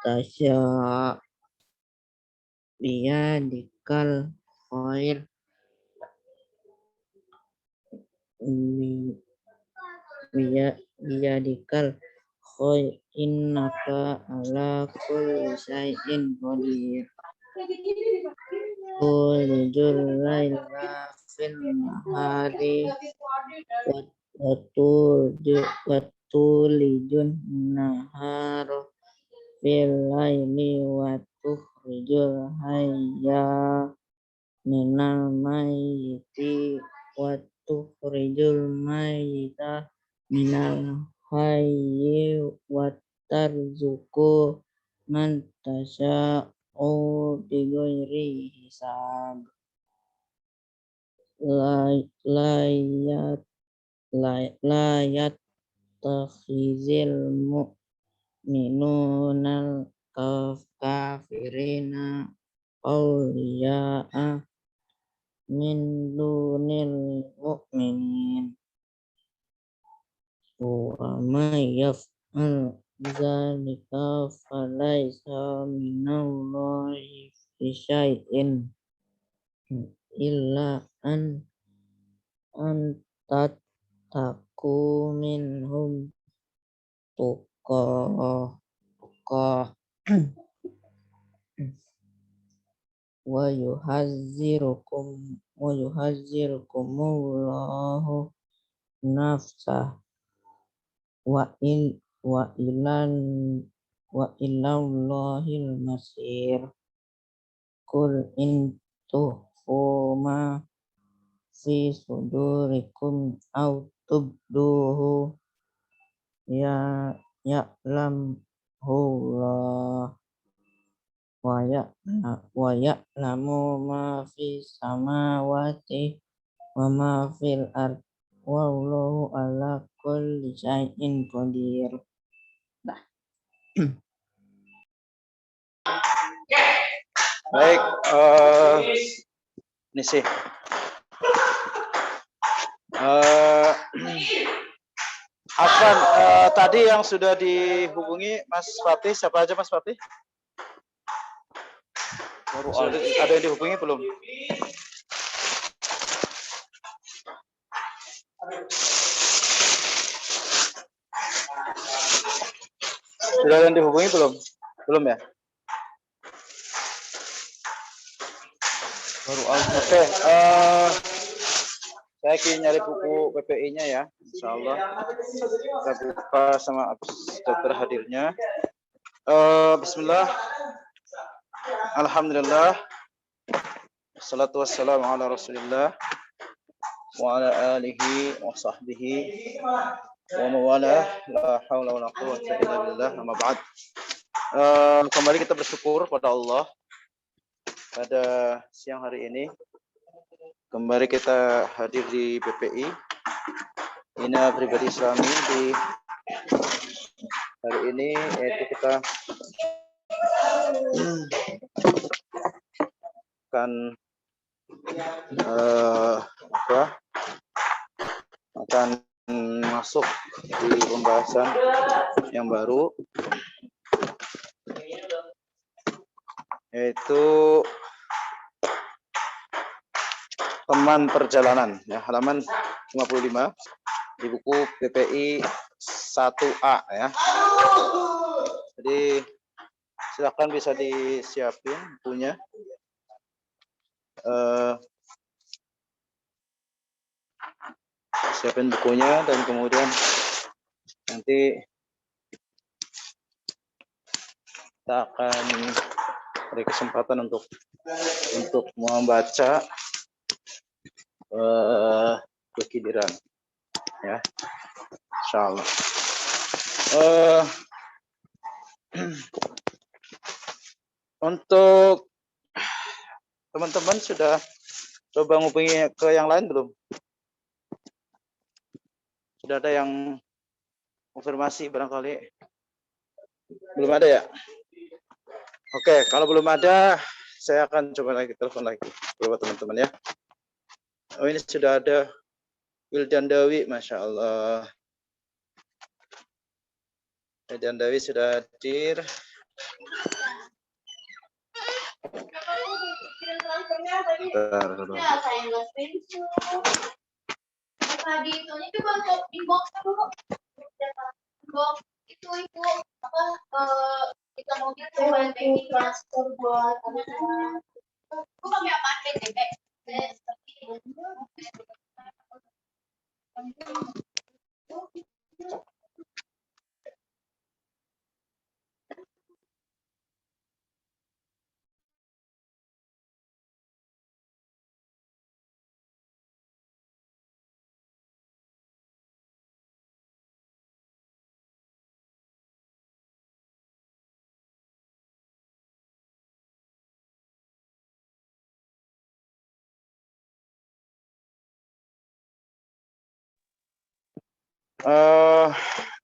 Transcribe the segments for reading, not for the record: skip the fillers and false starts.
tasya biyadikal khair biyadikal khair innaka ala kulli syai'in qadir tulijul laila fil nahari watulijun nahara fil laili wa tukhrijul hayya minal mayyiti wa tukhrijul mayyita minal hayyi wa tarzuqu man tasya'u bighairi hisab layat takhizil mu'minunal kafirina awliya'a min dunil mu'minin wa may yaf'al dzalika falaysa minallahi fi syai'in illa an tattaqu minhum tuqah wa yuhazzirukumullahu nafsah wa ilallahil masir kul in tukhfu ma fi sudurikum aw tubduhu ya'lamhu Allah wa ya'lamu ma fi samawati wa ma fil ard wallahu ala kulli syai'in qadir. Baik, ini sih Afwan, tadi yang sudah dihubungi Mas Fatih, siapa aja Mas Fatih? Ada yang dihubungi belum? Sudah ada yang dihubungi belum? Belum ya? Oke, saya ingin nyari buku PPI-nya ya, insya Allah. Kita buka sama dokter hadirnya. Bismillah. Alhamdulillah. Wassalatu wassalamu ala Rasulillah wa ala alihi wa sahbihi wa mawala la haula wa la quwwata illa billah amma ba'd. Kembali kita bersyukur pada Allah pada siang hari ini. Kembali kita hadir di BPI Bina Pribadi Islami di hari ini, yaitu kita akan masuk di pembahasan yang baru, yaitu teman perjalanan ya, halaman 55 di buku PPI 1A ya. Jadi silakan bisa disiapin bukunya. Siapin bukunya dan kemudian nanti kita akan beri kesempatan untuk membaca kegiliran ya, insyaallah. Untuk teman-teman sudah coba ngubungi ke yang lain belum? Sudah ada yang konfirmasi barangkali? Belum ada ya? Oke, kalau belum ada saya akan coba lagi telepon lagi buat teman-teman ya. Oh, ini sudah ada Wildan Dawi, Masya Allah. Wildan Dawi sudah hadir. Kita mau transfer buat pakai apa? PTP.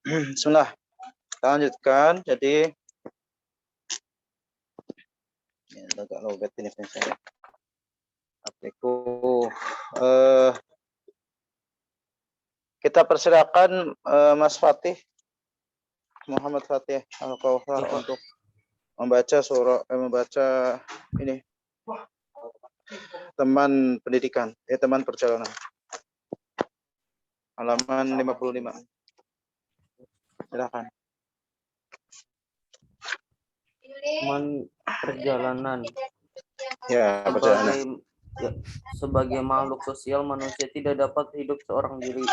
Bismillah. Kita lanjutkan. Jadi agak lowbat ini saya. Aku kita persilakan Mas Fatih, Muhammad Fatih Al-Kautsar untuk membaca membaca ini teman pendidikan, teman perjalanan. Halaman 55. Silakan. Teman perjalanan. Ya, perjalanan. Sebagai makhluk sosial, manusia tidak dapat hidup seorang diri.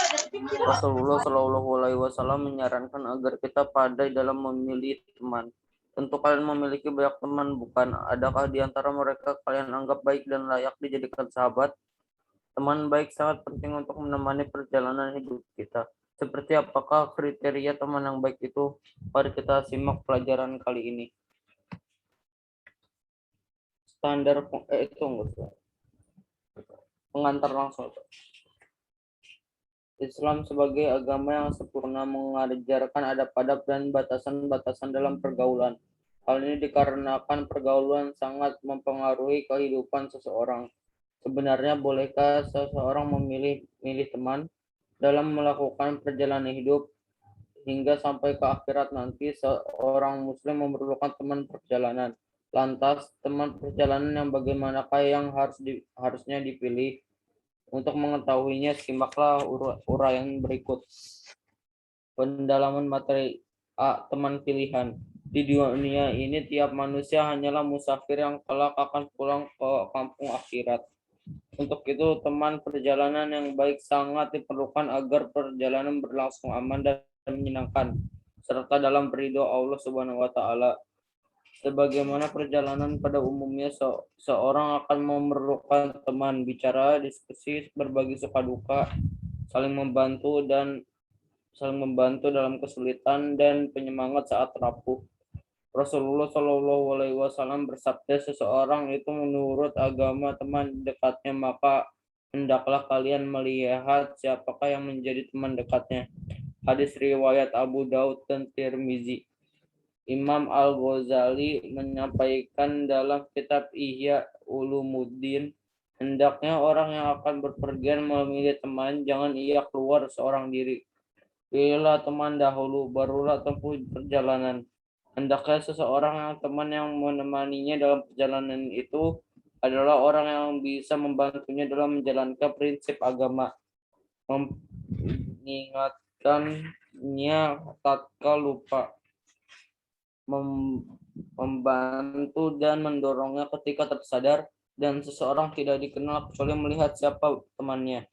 Rasulullah Shallallahu Alaihi Wasallam menyarankan agar kita pandai dalam memilih teman. Tentu kalian memiliki banyak teman, bukan? Adakah di antara mereka kalian anggap baik dan layak dijadikan sahabat? Teman baik sangat penting untuk menemani perjalanan hidup kita. Seperti apakah kriteria teman yang baik itu? Mari kita simak pelajaran kali ini. Standar pengantar langsung. Islam sebagai agama yang sempurna mengajarkan adab-adab dan batasan-batasan dalam pergaulan. Hal ini dikarenakan pergaulan sangat mempengaruhi kehidupan seseorang. Sebenarnya bolehkah seseorang memilih teman dalam melakukan perjalanan hidup hingga sampai ke akhirat nanti? Seorang muslim memerlukan teman perjalanan. Lantas, teman perjalanan yang bagaimanakah yang harusnya dipilih? Untuk mengetahuinya, simaklah uraian berikut. Pendalaman materi. A. Teman pilihan. Di dunia ini, tiap manusia hanyalah musafir yang kelak akan pulang ke kampung akhirat. Untuk itu, teman perjalanan yang baik sangat diperlukan agar perjalanan berlangsung aman dan menyenangkan, serta dalam ridho Allah Subhanahu wa Ta'ala. Sebagaimana perjalanan pada umumnya, seorang akan memerlukan teman bicara, diskusi, berbagi suka duka, saling membantu dalam kesulitan dan penyemangat saat rapuh. Rasulullah Shallallahu Alaihi Wasallam bersabda, seseorang itu menurut agama teman dekatnya, maka hendaklah kalian melihat siapakah yang menjadi teman dekatnya. Hadis riwayat Abu Daud dan Tirmizi. Imam Al-Ghazali menyampaikan dalam kitab Ihya Ulumuddin, hendaknya orang yang akan berpergian memilih teman, jangan ia keluar seorang diri. Pilihlah teman dahulu, barulah tempuh perjalanan. Hendaknya seseorang yang teman yang menemaninya dalam perjalanan itu adalah orang yang bisa membantunya dalam menjalankan prinsip agama, mengingatkannya tatkala lupa, membantu dan mendorongnya ketika tersadar, dan seseorang tidak dikenal kecuali melihat siapa temannya.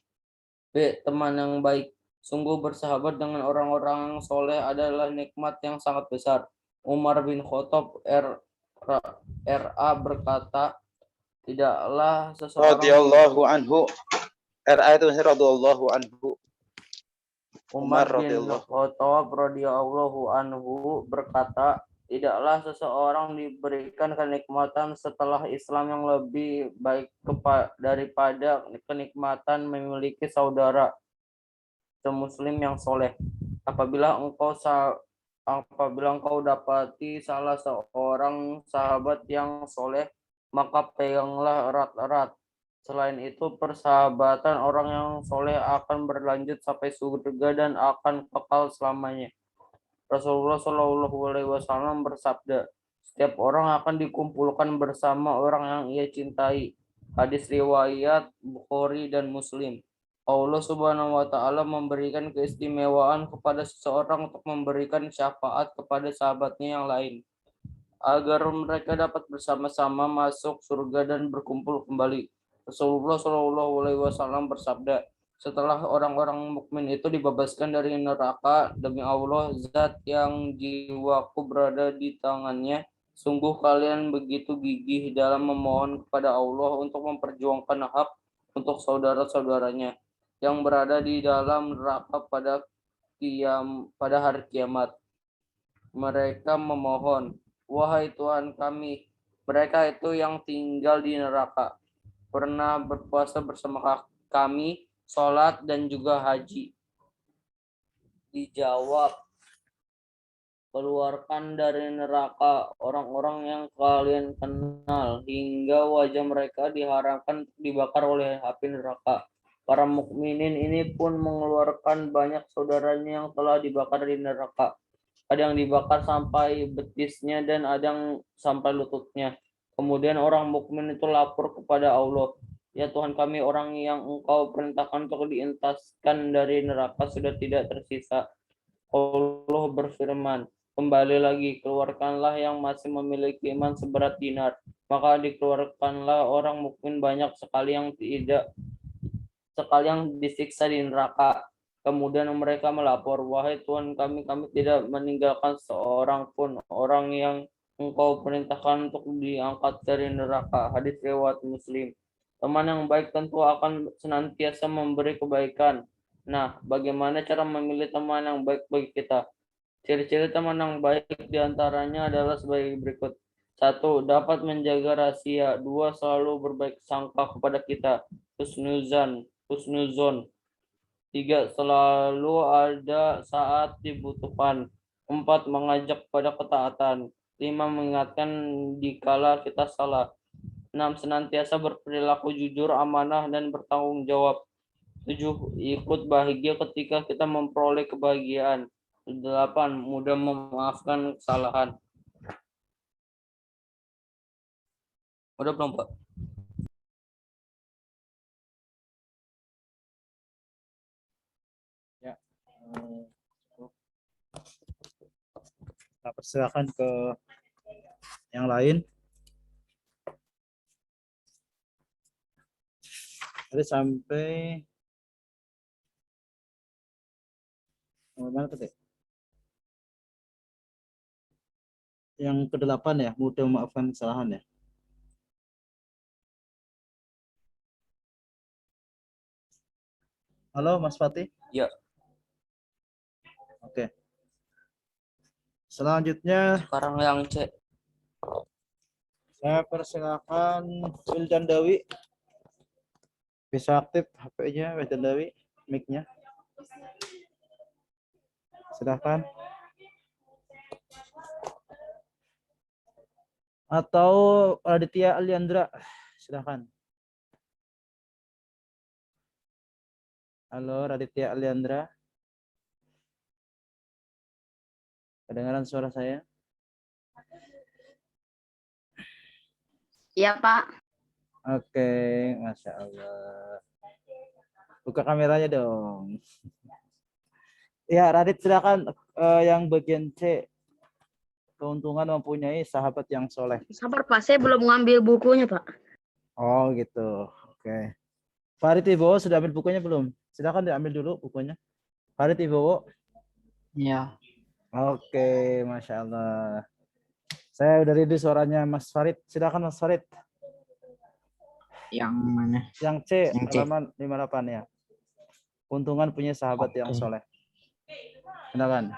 B. Teman yang baik. Sungguh bersahabat dengan orang-orang yang soleh adalah nikmat yang sangat besar. Umar bin Khattab RA berkata, tidaklah seseorang radhiyallahu anhu. RA itu radhiyallahu anhu. Umar bin Khattab radhiyallahu anhu berkata, tidaklah seseorang diberikan kenikmatan setelah Islam yang lebih baik daripada kenikmatan memiliki saudara semuslim yang soleh. Apabila engkau dapati salah seorang sahabat yang soleh, maka peganglah erat-erat. Selain itu, persahabatan orang yang soleh akan berlanjut sampai surga dan akan kekal selamanya. Rasulullah Shallallahu Alaihi Wasallam bersabda, Setiap orang akan dikumpulkan bersama orang yang ia cintai. Hadis riwayat Bukhari dan Muslim. Allah Subhanahu wa taala memberikan keistimewaan kepada seseorang untuk memberikan syafaat kepada sahabatnya yang lain agar mereka dapat bersama-sama masuk surga dan berkumpul kembali. Rasulullah Shallallahu Alaihi Wasallam bersabda, setelah orang-orang mukmin itu dibebaskan dari neraka, demi Allah, Zat yang jiwaku berada di tangannya, sungguh kalian begitu gigih dalam memohon kepada Allah untuk memperjuangkan hak untuk saudara-saudaranya yang berada di dalam neraka pada hari kiamat. Mereka memohon, wahai Tuhan kami, mereka itu yang tinggal di neraka, pernah berpuasa bersama kami, sholat dan juga haji. Dijawab, keluarkan dari neraka orang-orang yang kalian kenal hingga wajah mereka diharapkan dibakar oleh api neraka. Para mukminin ini pun mengeluarkan banyak saudaranya yang telah dibakar di neraka. Ada yang dibakar sampai betisnya dan ada yang sampai lututnya. Kemudian orang mukmin itu lapor kepada Allah, ya Tuhan kami, orang yang Engkau perintahkan untuk dientaskan dari neraka sudah tidak tersisa. Allah berfirman, kembali lagi, keluarkanlah yang masih memiliki iman seberat dinar. Maka dikeluarkanlah orang mukmin banyak sekali yang disiksa di neraka. Kemudian mereka melapor, wahai Tuhan kami tidak meninggalkan seorang pun orang yang Engkau perintahkan untuk diangkat dari neraka. Hadis riwayat Muslim. Teman yang baik tentu akan senantiasa memberi kebaikan. Nah, bagaimana cara memilih teman yang baik bagi kita? Ciri-ciri teman yang baik diantaranya adalah sebagai berikut. 1. Dapat menjaga rahasia. 2. Selalu berbaik sangka kepada kita. Husnuzon. 3. Selalu ada saat dibutuhkan. 4. Mengajak pada ketaatan. 5. Mengingatkan dikala kita salah. 6. Senantiasa berperilaku jujur, amanah, dan bertanggung jawab. 7. Ikut bahagia ketika kita memperoleh kebahagiaan. 8. Mudah memaafkan kesalahan. Udah belum, Pak? Ya. Kita persilakan ke yang lain. Tadi sampai mana tadi? Yang ke-8 ya, mudah memaafkan kesalahan ya. Halo Mas Fatih. Ya. Oke. Selanjutnya Sekarang yang C. saya persilakan Wildan Dawi. Bisa aktif HP-nya Wildan Dawi, mic-nya. Silakan. Atau Raditya Aliandra, silakan. Halo Raditya Aliandra. Kedengaran suara saya? Iya, Pak. Oke, Masya Allah. Buka kameranya dong. Ya, Radit silakan. Yang bagian C. Keuntungan mempunyai sahabat yang soleh. Sabar, Pak. Saya belum ngambil bukunya, Pak. Oh gitu. Oke. Farid Ibowo sudah ambil bukunya belum? Silakan diambil dulu bukunya. Farid Ibowo. Ya. Oke, Masya Allah. Saya udah ready suaranya Mas Farid. Silakan Mas Farid. Yang mana? Yang C, Yang C. halaman 58 ya. Keuntungan punya sahabat yang soleh. Silakan.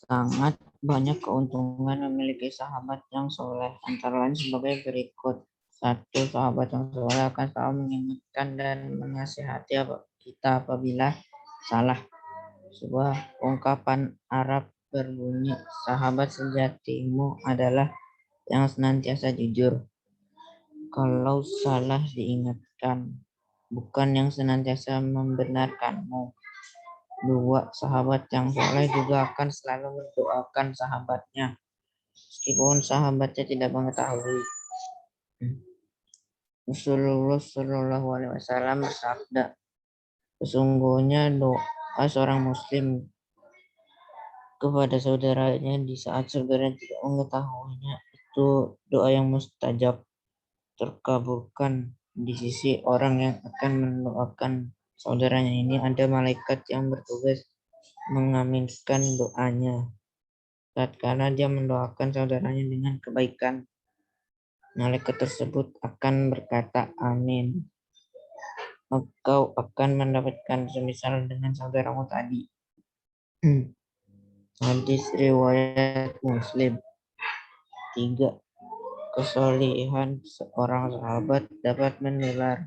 Sangat banyak keuntungan memiliki sahabat yang soleh, antara lain sebagai berikut. 1. Sahabat yang soleh akan selalu mengingatkan dan menasihati kita apabila salah. Sebuah ungkapan Arab berbunyi, sahabat sejatimu adalah yang senantiasa jujur. Kalau salah diingatkan, bukan yang senantiasa membenarkanmu. Dua sahabat yang soleh juga akan selalu mendoakan sahabatnya, meskipun sahabatnya tidak mengetahui. Rasulullah Shallallahu Alaihi Wasallam bersabda, sesungguhnya doa seorang Muslim kepada saudaranya di saat saudaranya tidak mengetahuinya itu doa yang mustajab, terkabulkan di sisi orang yang akan mendoakan saudaranya ini. Ada malaikat yang bertugas mengaminkan doanya. Tatkala dia mendoakan saudaranya dengan kebaikan, malaikat tersebut akan berkata, amin. Engkau akan mendapatkan semisal dengan saudaramu tadi. Hadis riwayat Muslim. 3. Kesolihan seorang sahabat dapat menular,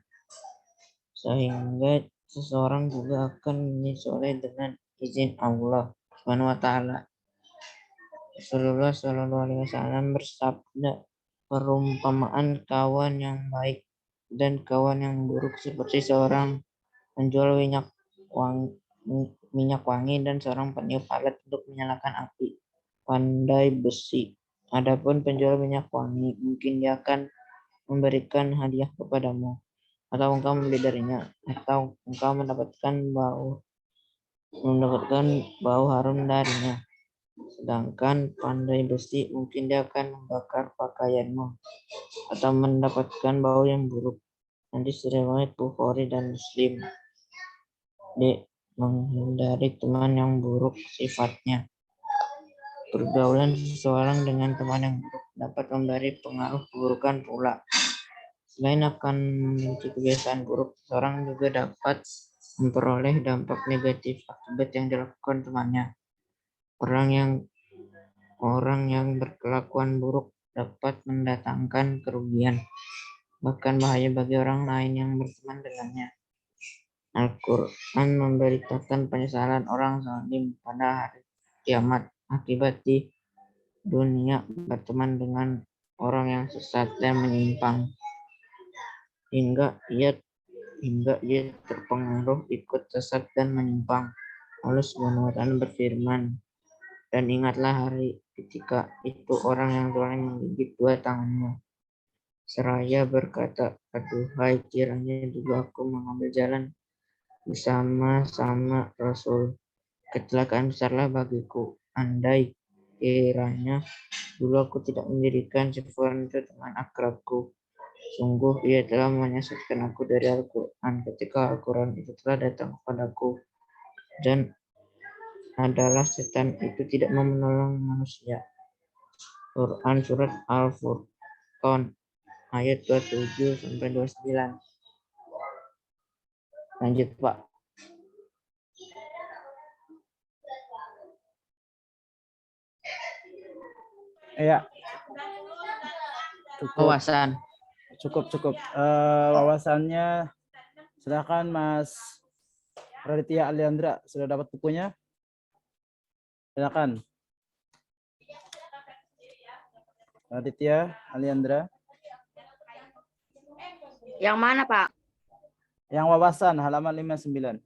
sehingga seseorang juga akan menjadi soleh dengan izin Allah Subhanahu wa taala. Rasulullah Shallallahu Alaihi Wasallam bersabda, perumpamaan kawan yang baik dan kawan yang buruk seperti seorang penjual minyak wangi dan seorang peniup alat untuk menyalakan api pandai besi. Adapun penjual minyak wangi, mungkin dia akan memberikan hadiah kepadamu, atau engkau membeli darinya, atau engkau mendapatkan bau harum darinya. Sedangkan pandai besi, mungkin dia akan membakar pakaianmu atau mendapatkan bau yang buruk. Hadis riwayat Bukhari dan Muslim. D. Menghindari teman yang buruk sifatnya. Pergaulan seseorang dengan teman yang buruk dapat memberi pengaruh keburukan pula. Selain akan memiliki kebiasaan buruk, seseorang juga dapat memperoleh dampak negatif akibat yang dilakukan temannya. Orang yang berkelakuan buruk dapat mendatangkan kerugian, bahkan bahaya bagi orang lain yang berteman dengannya. Al-Quran memberitakan penyesalan orang zalim pada hari kiamat akibat di dunia berteman dengan orang yang sesat dan menyimpang, hingga ia terpengaruh ikut sesat dan menyimpang. Allah Subhanahu wa taala berfirman, dan ingatlah hari ketika itu orang yang zalim menggigit dua tangannya seraya berkata, aduhai, kiranya dulu aku mengambil jalan bersama-sama Rasul. Kecelakaan besarlah bagiku, andai kiranya dulu aku tidak mendirikan Sufyan itu teman akrabku. Sungguh ia telah menyesatkan aku dari Al-Quran ketika Al-Quran itu telah datang kepadaku, dan adalah setan itu tidak mau menolong manusia. Quran surat Al-Furqan ayat 27 sampai 29. Lanjut, Pak. Ya. Cukup. Wawasan. Cukup. Wawasannya silakan Mas Raditya Aliandra, sudah dapat bukunya? Silakan. Raditya Aliandra. Yang mana, Pak? Yang wawasan halaman 59.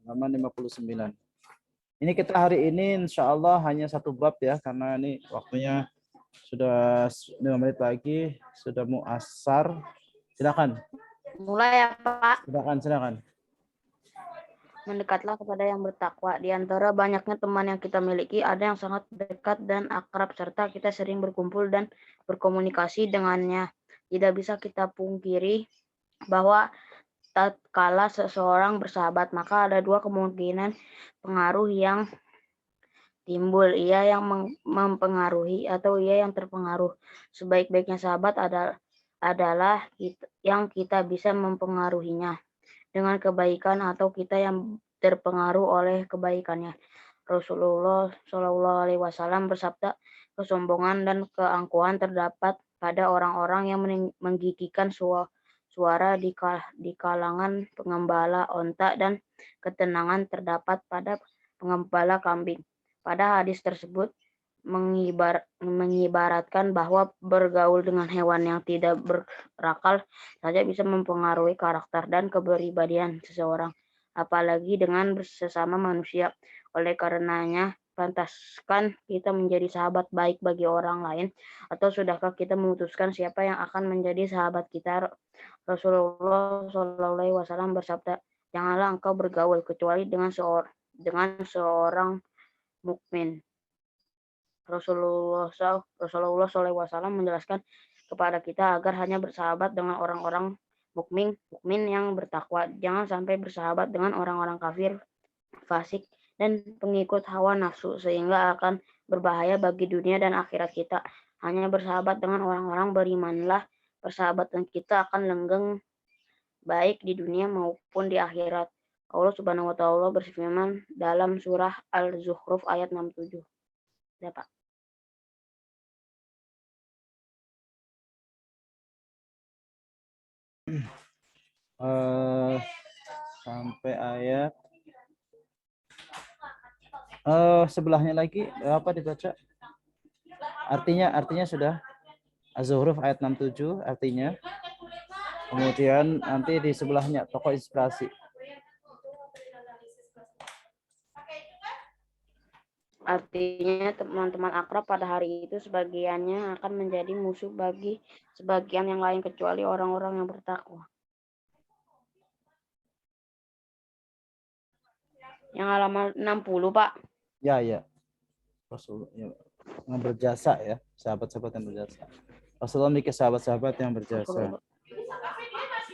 Halaman 59. Ini kita hari ini insya Allah hanya satu bab ya, karena ini waktunya sudah 5 menit lagi, sudah muasar. Silakan. Mulai ya, Pak. Silakan. Mendekatlah kepada yang bertakwa. Di antara banyaknya teman yang kita miliki, ada yang sangat dekat dan akrab, serta kita sering berkumpul dan berkomunikasi dengannya. Tidak bisa kita pungkiri bahwa tatkala seseorang bersahabat, maka ada dua kemungkinan pengaruh yang timbul. Ia yang mempengaruhi atau ia yang terpengaruh. Sebaik-baiknya sahabat adalah yang kita bisa mempengaruhinya dengan kebaikan, atau kita yang terpengaruh oleh kebaikannya. Rasulullah Shallallahu Alaihi Wasallam bersabda, kesombongan dan keangkuhan terdapat pada orang-orang yang menggigitkan suara di kalangan pengembala onta, dan ketenangan terdapat pada pengembala kambing. Pada hadis tersebut mengibaratkan bahwa bergaul dengan hewan yang tidak berakal saja bisa mempengaruhi karakter dan kepribadian seseorang, apalagi dengan sesama manusia. Oleh karenanya, pantaskah kita menjadi sahabat baik bagi orang lain, atau sudahkah kita memutuskan siapa yang akan menjadi sahabat kita? Rasulullah SAW bersabda, "Janganlah engkau bergaul kecuali dengan seorang mukmin." Rasulullah SAW menjelaskan kepada kita agar hanya bersahabat dengan orang-orang mukmin yang bertakwa. Jangan sampai bersahabat dengan orang-orang kafir, fasik, dan pengikut hawa nafsu, sehingga akan berbahaya bagi dunia dan akhirat kita. Hanya bersahabat dengan orang-orang berimanlah, persahabatan kita akan langgeng baik di dunia maupun di akhirat. Allah Subhanahu wa taala berfirman dalam surah Al-Zukhruf ayat 67. Ya, Pak. Sampai ayat sebelahnya lagi apa dibaca? Artinya sudah Az-Zuhruf ayat 67 artinya. Kemudian nanti di sebelahnya tokoh inspirasi. Artinya teman-teman akrab pada hari itu sebagiannya akan menjadi musuh bagi sebagian yang lain kecuali orang-orang yang bertakwa. Yang halaman 60, Pak. Ya. Rasulullah yang berjasa ya, sahabat-sahabat yang berjasa. Rasulullah memiliki sahabat-sahabat yang berjasa.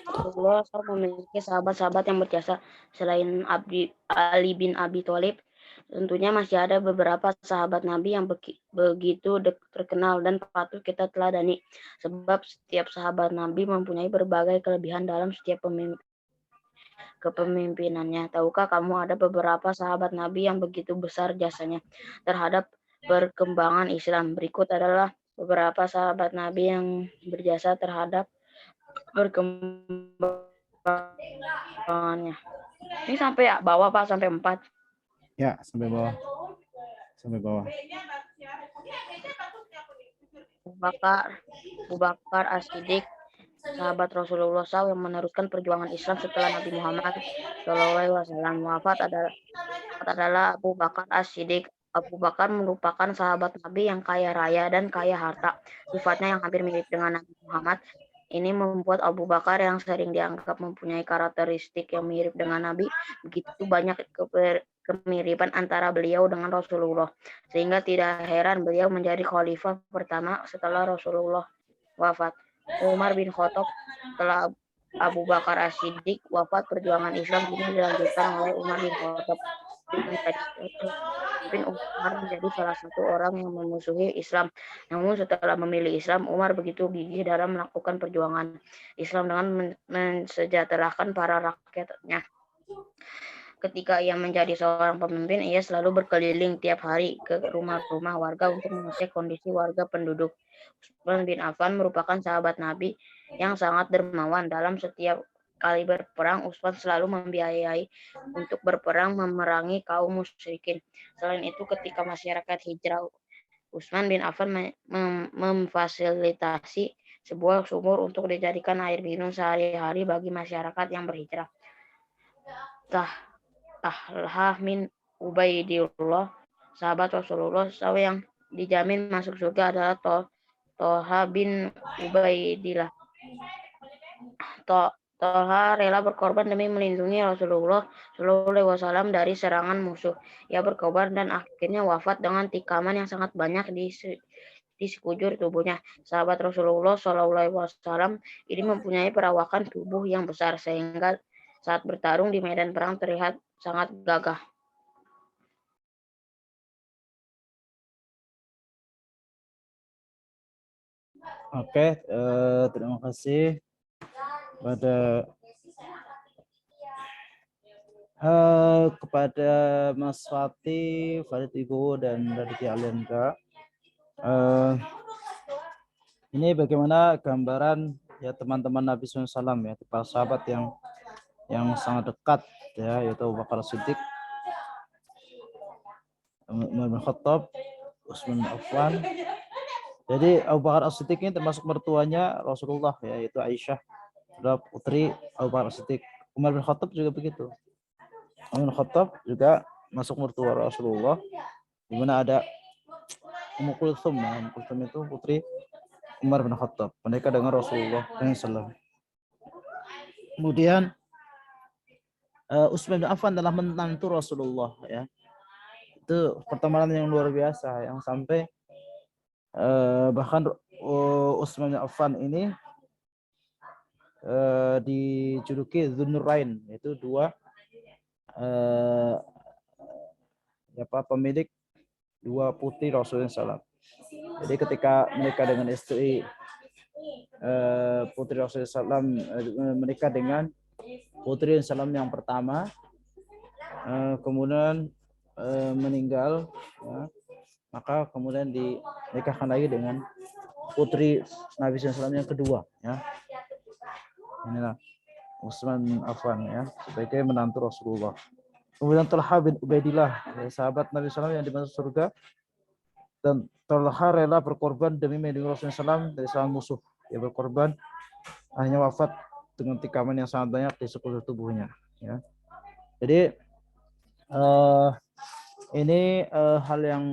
Rasulullah memiliki sahabat-sahabat yang berjasa selain Ali bin Abi Thalib. Tentunya masih ada beberapa sahabat Nabi yang begitu terkenal dan patut kita teladani. Sebab setiap sahabat Nabi mempunyai berbagai kelebihan dalam setiap kepemimpinannya. Tahukah kamu ada beberapa sahabat Nabi yang begitu besar jasanya terhadap perkembangan Islam? Berikut adalah beberapa sahabat Nabi yang berjasa terhadap perkembangannya. Ini sampai bawah, Pak, sampai 4. Ya, sampai bawah. Abu Bakar As-Siddiq, sahabat Rasulullah SAW yang meneruskan perjuangan Islam setelah Nabi Muhammad SAW wafat adalah Abu Bakar As-Siddiq. Abu Bakar merupakan sahabat Nabi yang kaya raya dan kaya harta. Sifatnya yang hampir mirip dengan Nabi Muhammad. Ini membuat Abu Bakar yang sering dianggap mempunyai karakteristik yang mirip dengan Nabi, begitu banyak kemiripan antara beliau dengan Rasulullah, sehingga tidak heran beliau menjadi khalifah pertama setelah Rasulullah wafat. Umar bin Khattab setelah Abu Bakar As-Siddiq wafat, perjuangan Islam ini dilanjutkan oleh Umar bin Khattab. Umar menjadi salah satu orang yang memusuhi Islam. Namun setelah memilih Islam, Umar begitu gigih dalam melakukan perjuangan Islam dengan mensejahterakan para rakyatnya. Ketika ia menjadi seorang pemimpin, ia selalu berkeliling tiap hari ke rumah-rumah warga untuk mengecek kondisi warga penduduk. Utsman bin Affan merupakan sahabat Nabi yang sangat dermawan. Dalam setiap kali berperang, Utsman selalu membiayai untuk berperang memerangi kaum musyrikin. Selain itu, ketika masyarakat hijrah, Utsman bin Affan memfasilitasi sebuah sumur untuk dijadikan air minum sehari-hari bagi masyarakat yang berhijrah. Talha bin Ubaidillah, sahabat Rasulullah SAW yang dijamin masuk surga adalah Talha bin Ubaidillah. Talha rela berkorban demi melindungi Rasulullah SAW dari serangan musuh. Ia berkorban dan akhirnya wafat dengan tikaman yang sangat banyak di sekujur tubuhnya. Sahabat Rasulullah SAW ini mempunyai perawakan tubuh yang besar sehingga saat bertarung di medan perang terlihat sangat gagah. Oke, terima kasih kepada Mas Fatih, Farid Ibu dan Raditya Alianka. Ini bagaimana gambaran ya teman-teman Nabi SAW ya, para sahabat yang sangat dekat ya, yaitu Abu Bakar Siddiq, Umar bin Khattab, Utsman bin Affan. Jadi Abu Bakar As-Siddiq ini termasuk mertuanya Rasulullah ya, yaitu Aisyah, adalah putri Abu Bakar As-Siddiq. Umar bin Khattab juga begitu. Umar bin Khattab juga masuk mertua Rasulullah, di mana ada Ummu Kulthum. Ummu Kulthum itu putri Umar bin Khattab. Mereka dengan Rasulullah SAW. Kemudian Utsman bin Affan adalah menantu Rasulullah ya. Itu pertemanan yang luar biasa yang sampai bahkan Utsman bin Affan ini dijuluki Dzunurain, yaitu dua pemilik dua putri Rasulullah SAW. Jadi ketika menikah dengan istri putri Rasulullah SAW, menikah dengan putri Rasulullah SAW yang pertama, kemudian meninggal, ya, maka kemudian dinikahkan lagi dengan putri Nabi SAW yang kedua, ya. Inilah Utsman bin Affan ya, sebagai menantu Rasulullah. Kemudian Talha bin Ubaidillah, ya, sahabat Nabi SAW yang dimasuk surga, dan Talha rela berkorban demi melindungi Rasulullah SAW dari serangan musuh. Dia berkorban, hanya wafat dengan tikaman yang sangat banyak di sekujur tubuhnya. Ya. Jadi ini hal yang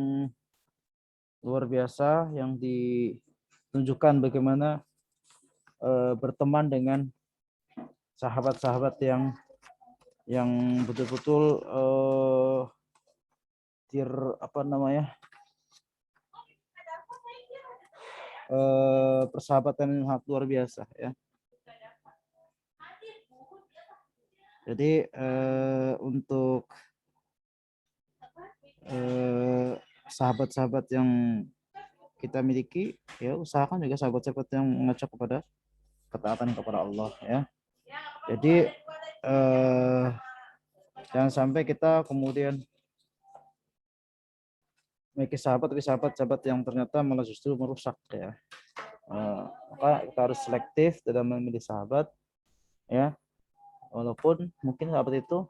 luar biasa yang ditunjukkan bagaimana berteman dengan sahabat-sahabat yang betul-betul persahabatan yang sangat luar biasa ya. Jadi untuk sahabat-sahabat yang kita miliki ya, usahakan juga sahabat-sahabat yang mengajak kepada ketaatan kepada Allah ya. Jadi jangan sampai kita kemudian memiliki sahabat tapi sahabat-sahabat yang ternyata malah justru merusak ya. Maka kita harus selektif dalam memilih sahabat ya, walaupun mungkin sahabat itu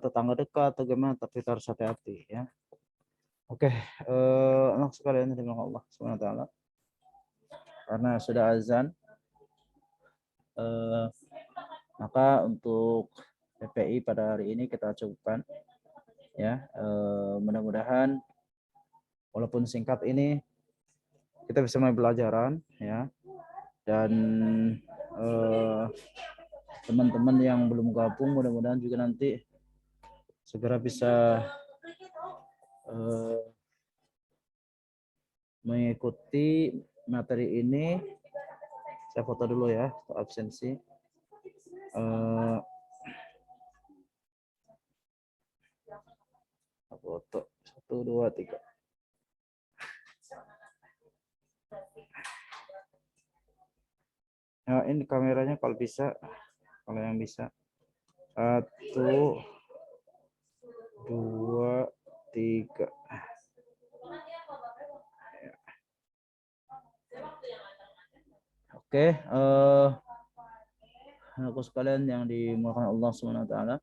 tetangga dekat atau gimana, tapi kita harus hati-hati ya. Oke, anak sekalian yang dimuliakan Allah Subhanahu wa taala, karena sudah azan, maka untuk PPI pada hari ini kita cukupkan ya. Mudah-mudahan walaupun singkat ini kita bisa mulai pelajaran ya, dan teman-teman yang belum gabung mudah-mudahan juga nanti segera bisa mengikuti materi ini. Saya foto dulu ya absensi. Foto 1, 2, 3. Nah, ini kameranya kalau bisa, kalau yang bisa 1, 2, 3. Oke, anakku sekalian yang dimuliakan Allah Subhanahu wa taala.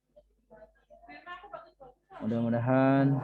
Mudah-mudahan